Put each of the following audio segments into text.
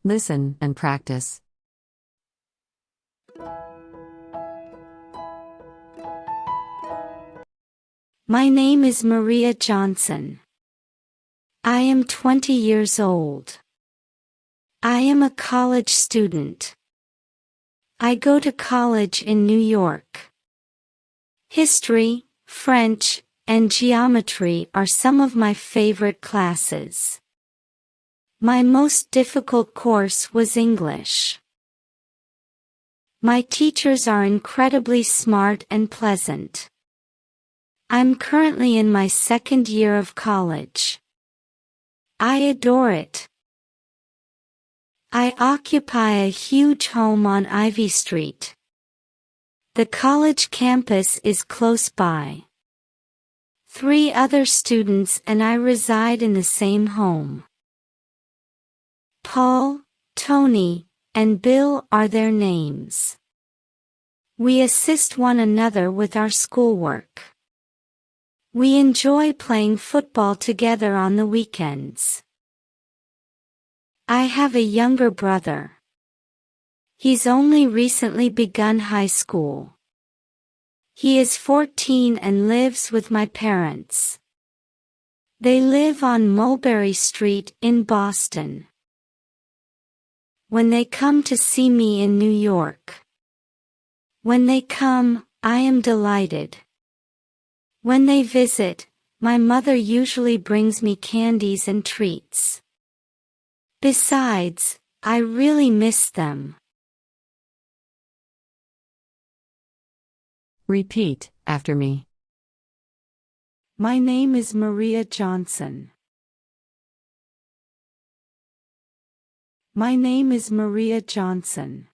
Listen and practice. My name is Maria Johnson. I am 20 years old. I am a college student. I go to college in New York. History, French, and geometry are some of my favorite classes. My most difficult course was English. My teachers are incredibly smart and pleasant. I'm currently in my second year of college. I adore it. I occupy a huge home on Ivy Street. The college campus is close by. 3 other students and I reside in the same home. Paul, Tony, and Bill are their names. We assist one another with our schoolwork. We enjoy playing football together on the weekends. I have a younger brother. He's only recently begun high school. He is 14 and lives with my parents. They live on Mulberry Street in Boston. When they come to see me in New York. When they come, I am delighted. When they visit, my mother usually brings me candies and treats. Besides, I really miss them. Repeat after me. My name is Maria Johnson. My name is Maria Johnson.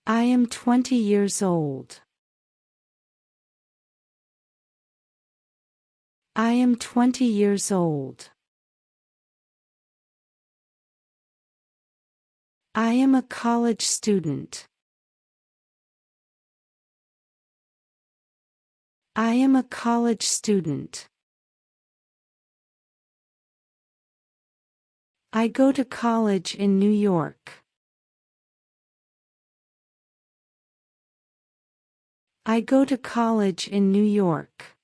I am 20 years old. I am 20 years old. I am a college student. I am a college student. I go to college in New York. I go to college in New York.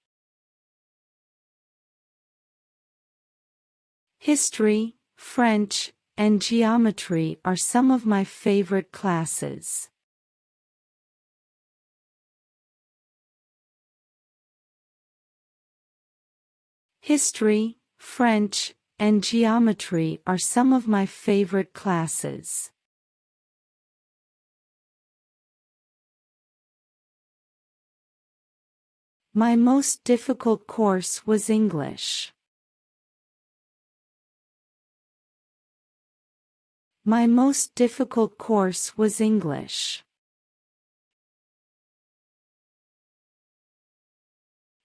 History, French, and geometry are some of my favorite classes. History, French, and geometry are some of my favorite classes. My most difficult course was English. My most difficult course was English.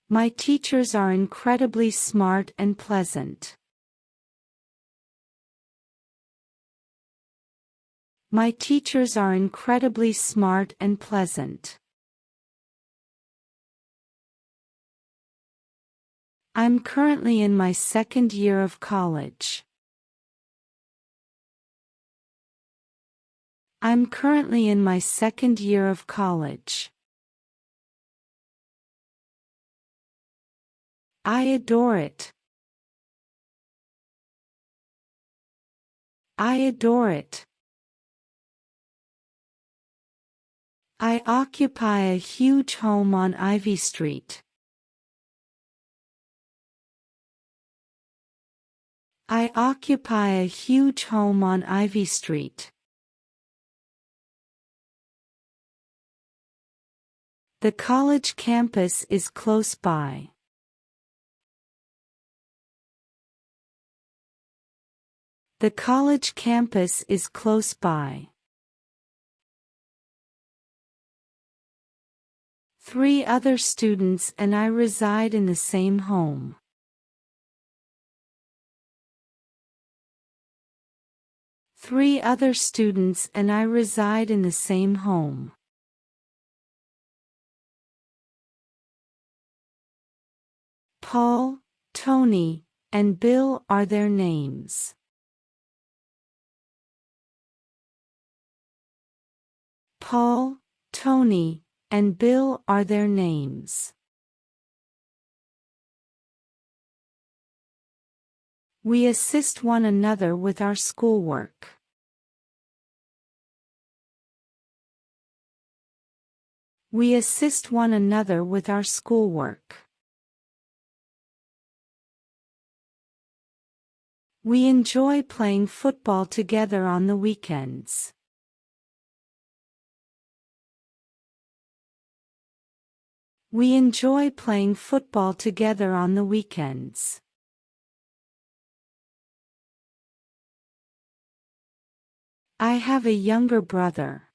My teachers are incredibly smart and pleasant. My teachers are incredibly smart and pleasant. I'm currently in my second year of college. I'm currently in my second year of college. I adore it. I adore it. I occupy a huge home on Ivy Street. I occupy a huge home on Ivy Street. The college campus is close by. The college campus is close by. 3 other students and I reside in the same home. Three other students and I reside in the same home. Paul, Tony, and Bill are their names. Paul, Tony, and Bill are their names. We assist one another with our schoolwork. We assist one another with our schoolwork. We enjoy playing football together on the weekends. We enjoy playing football together on the weekends. I have a younger brother.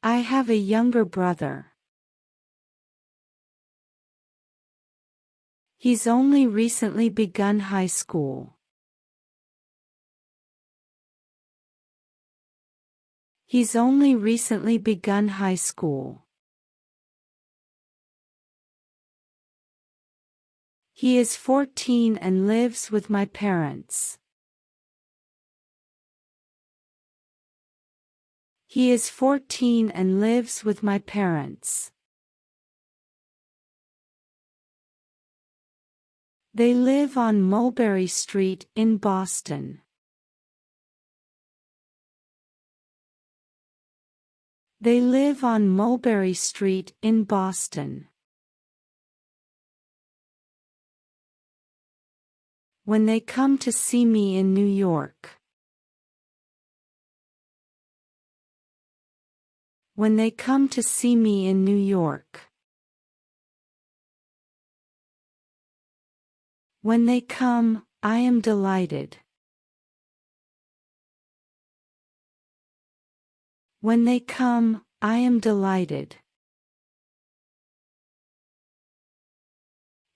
I have a younger brother. He's only recently begun high school. He's only recently begun high school. He is 14 and lives with my parents. He is 14 and lives with my parents. They live on Mulberry Street in Boston. They live on Mulberry Street in Boston. When they come to see me in New York. When they come to see me in New York. When they come, I am delighted. When they come, I am delighted.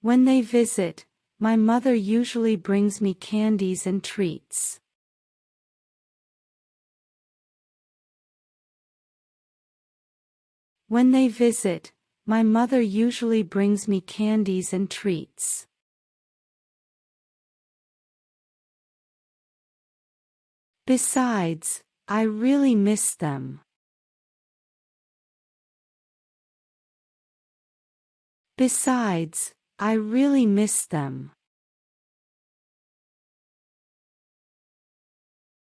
When they visit, my mother usually brings me candies and treats. When they visit, my mother usually brings me candies and treats. Besides, I really miss them. Besides, I really miss them.